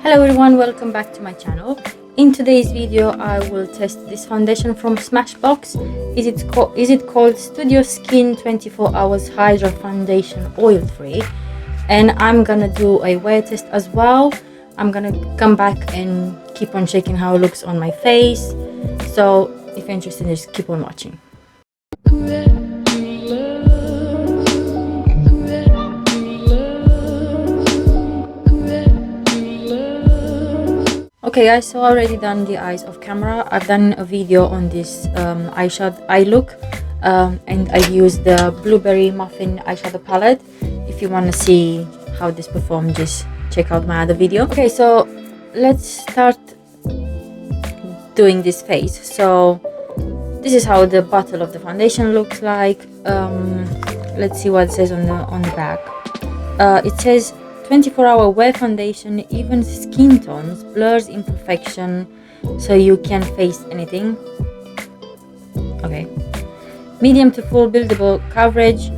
Hello everyone, welcome back to my channel. In today's video I will test this foundation from Smashbox. Is it called Studio Skin 24 Hours Hydra Foundation Oil Free, and I'm gonna do a wear test as well. I'm gonna come back and keep on checking how it looks on my face, so if you're interested, just keep on watching. Okay guys, so I already done the eyes off camera. I've done a video on this eye look, and I used the blueberry muffin eyeshadow palette. If you want to see how this performed, just check out my other video. Okay, so let's start doing this face. So this is how the bottle of the foundation looks like. Let's see what it says on the back. It says 24-hour wear foundation, even skin tones, blurs imperfection, so you can face anything. Okay. Medium to full buildable coverage,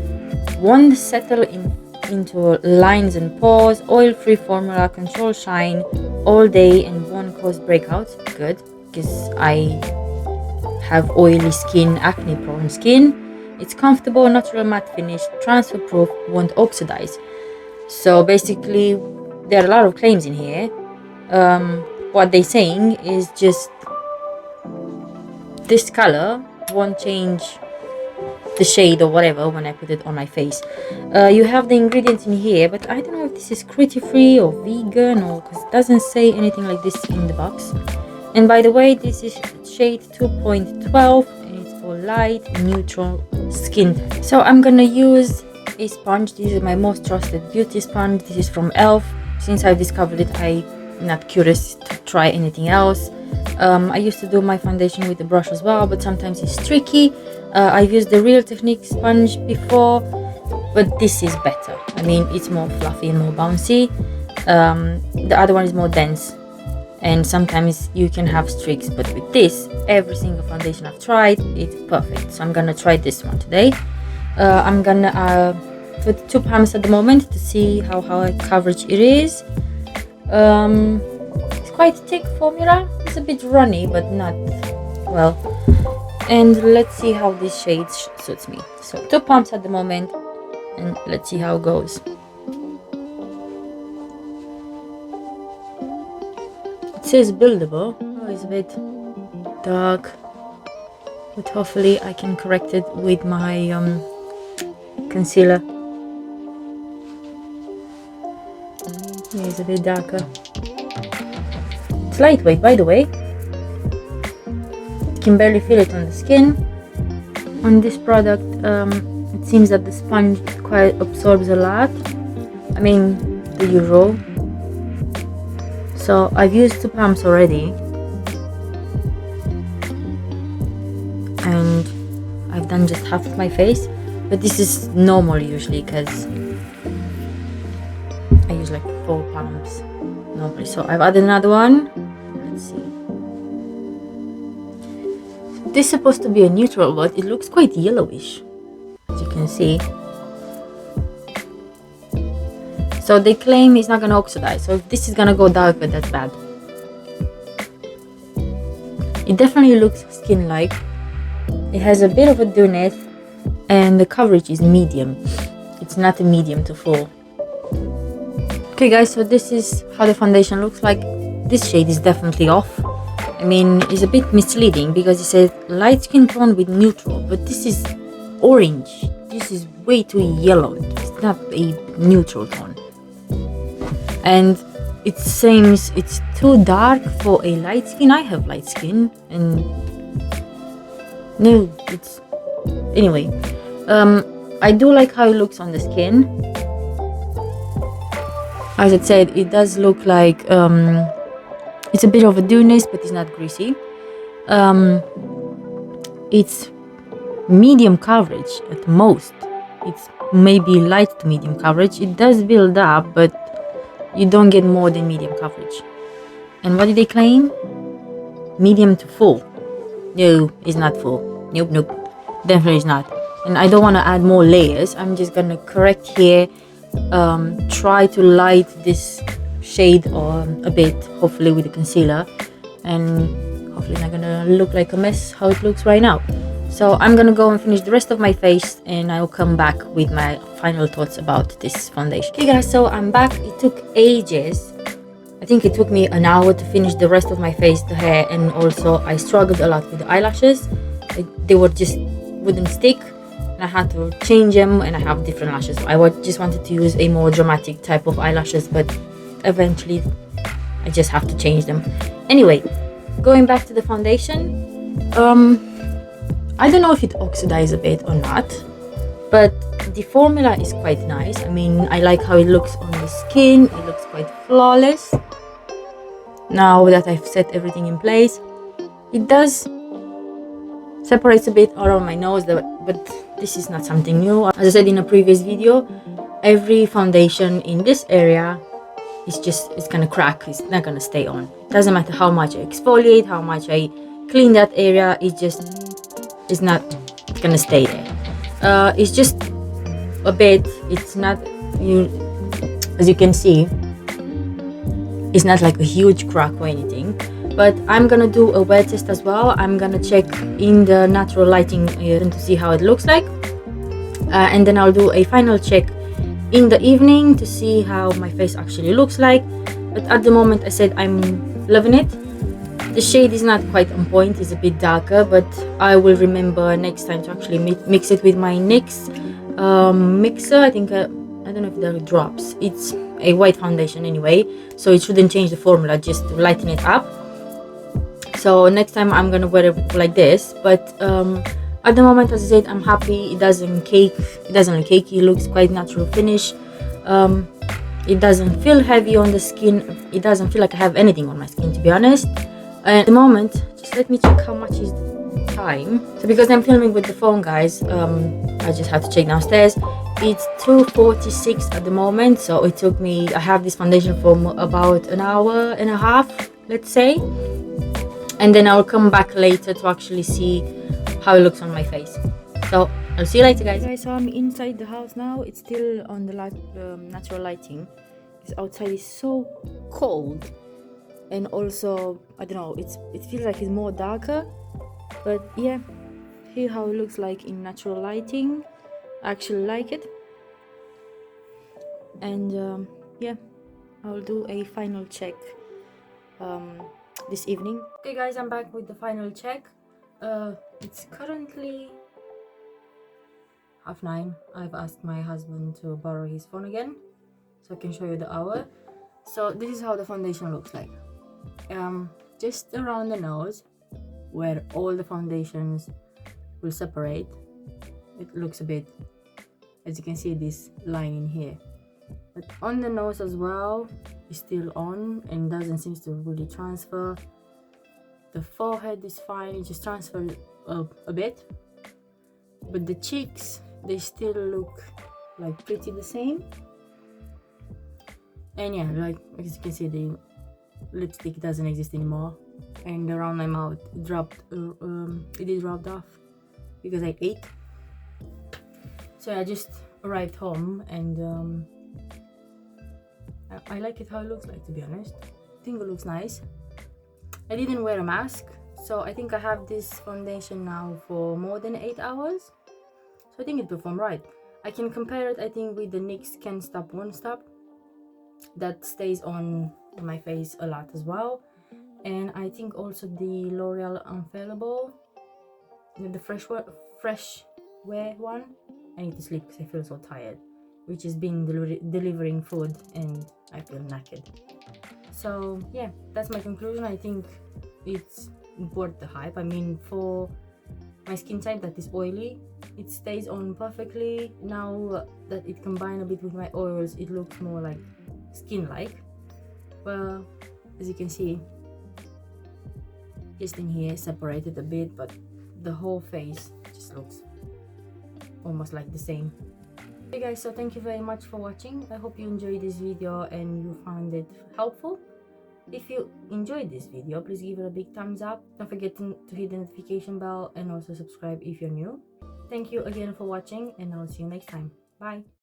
won't settle into lines and pores, oil-free formula, control shine all day and won't cause breakouts. Good, because I have oily skin, acne prone skin. It's comfortable, natural matte finish, transfer proof, won't oxidize. So basically there are a lot of claims in here. What they're saying is just this color won't change the shade or whatever when I put it on my face. You have the ingredients in here, but I don't know if this is cruelty free or vegan, or because it doesn't say anything like this in the box. And by the way, this is shade 2.12 and it's for light neutral skin. So I'm gonna use a sponge. This is my most trusted beauty sponge. This is from e.l.f. Since I've discovered it, I'm not curious to try anything else. I used to do my foundation with the brush as well, but sometimes it's tricky. I've used the Real Technique sponge before, but this is better. I mean, it's more fluffy and more bouncy. The other one is more dense, and sometimes you can have streaks, but with this, every single foundation I've tried, it's perfect. So I'm gonna try this one today. I'm gonna put 2 pumps at the moment to see how high coverage it is. It's quite thick formula. It's a bit runny, but not well. And let's see how this shade suits me. So 2 pumps at the moment, and let's see how it goes. It says buildable. Oh, it's a bit dark, but hopefully I can correct it with my concealer. Yeah, it's a bit darker. It's lightweight, by the way. You can barely feel it on the skin. On this product, it seems that the sponge quite absorbs a lot. I mean, the usual. So I've used 2 pumps already, and I've done just half of my face. But this is normal usually, because I use like 4 pumps normally. So I've added another one. Let's see. This is supposed to be a neutral, but it looks quite yellowish, as you can see. So they claim it's not gonna oxidize. So if this is gonna go darker, that's bad. It definitely looks skin-like. It has a bit of a dewness, and the coverage is medium. It's not a medium to full. Okay guys, so this is how the foundation looks like. This shade is definitely off. I mean, it's a bit misleading because it says light skin tone with neutral, but this is orange. This is way too yellow. It's not a neutral tone. And it seems it's too dark for a light skin. I have light skin, and no, it's anyway. I do like how it looks on the skin. As I said, it does look like it's a bit of a dewness, but it's not greasy. It's medium coverage at most. It's maybe light to medium coverage. It does build up, but you don't get more than medium coverage. And what did they claim? Medium to full. No, it's not full. Nope, definitely is not. And I don't want to add more layers. I'm just gonna correct here, try to light this shade or a bit, hopefully with the concealer, and hopefully not gonna look like a mess how it looks right now. So I'm gonna go and finish the rest of my face, and I'll come back with my final thoughts about this foundation. Okay guys, so I'm back. It took ages. I think it took me an hour to finish the rest of my face, the hair, and also I struggled a lot with the eyelashes. They were just wouldn't stick, and I had to change them, and I have different lashes. Just wanted to use a more dramatic type of eyelashes, but eventually I just have to change them. Anyway, going back to the foundation, I don't know if it oxidizes a bit or not, but the formula is quite nice. I mean, I like how it looks on the skin. It looks quite flawless. Now that I've set everything in place, it does separates a bit around my nose, but this is not something new. As I said in a previous video, every foundation in this area it's gonna crack. It's not gonna stay on. It doesn't matter how much I exfoliate, how much I clean that area, it's not gonna stay there. It's just a bit, it's not, as you can see, it's not like a huge crack or anything. But I'm gonna do a wear test as well. I'm gonna check in the natural lighting to see how it looks like, and then I'll do a final check in the evening to see how my face actually looks like. But at the moment, I said I'm loving it. The shade is not quite on point, it's a bit darker, but I will remember next time to actually mix it with my NYX mixer. I think I don't know if there are drops. It's a white foundation anyway, so it shouldn't change the formula, just to lighten it up. So next time I'm gonna wear it like this, but at the moment, as I said, I'm happy. It doesn't look cakey. It looks quite natural finish. It doesn't feel heavy on the skin. It doesn't feel like I have anything on my skin, to be honest. At the moment, just let me check how much is the time. So because I'm filming with the phone, guys, I just had to check downstairs. It's 2:46 at the moment, so it took me, I have this foundation for about an hour and a half, let's say, and then I'll come back later to actually see how it looks on my face. So I'll see you later, guys. So I'm inside the house now. It's still on the natural lighting because outside is so cold, and also I don't know, it feels like it's more darker, but yeah, here how it looks like in natural lighting. I actually like it, and yeah, I'll do a final check this evening. Okay guys, I'm back with the final check. It's currently 9:30. I've asked my husband to borrow his phone again so I can show you the hour. So this is how the foundation looks like. Just around the nose where all the foundations will separate, it looks a bit, as you can see, this line in here, but on the nose as well is still on and doesn't seem to really transfer. The forehead is fine, it just transfers a bit, but the cheeks, they still look like pretty the same. And yeah, like as you can see, the lipstick doesn't exist anymore, and around my mouth it did rubbed off because I ate. So I just arrived home, and I like it how it looks like, to be honest. I think it looks nice. I didn't wear a mask, so I think I have this foundation now for more than 8 hours, so I think it performed right. I can compare it, I think, with the NYX Can't Stop Won't Stop. That stays on my face a lot as well, and I think also the L'Oreal Unfallible, the fresh wear one. I need to sleep because I feel so tired, which has been delivering food and I feel knackered. So yeah, that's my conclusion. I think it's worth the hype. I mean, for my skin type that is oily, it stays on perfectly. Now that it combined a bit with my oils, it looks more like skin-like. Well, as you can see, just in here separated a bit, but the whole face just looks almost like the same. Okay guys, so thank you very much for watching. I hope you enjoyed this video and you found it helpful. If you enjoyed this video, please give it a big thumbs up. Don't forget to hit the notification bell and also subscribe if you're new. Thank you again for watching, and I'll see you next time. Bye.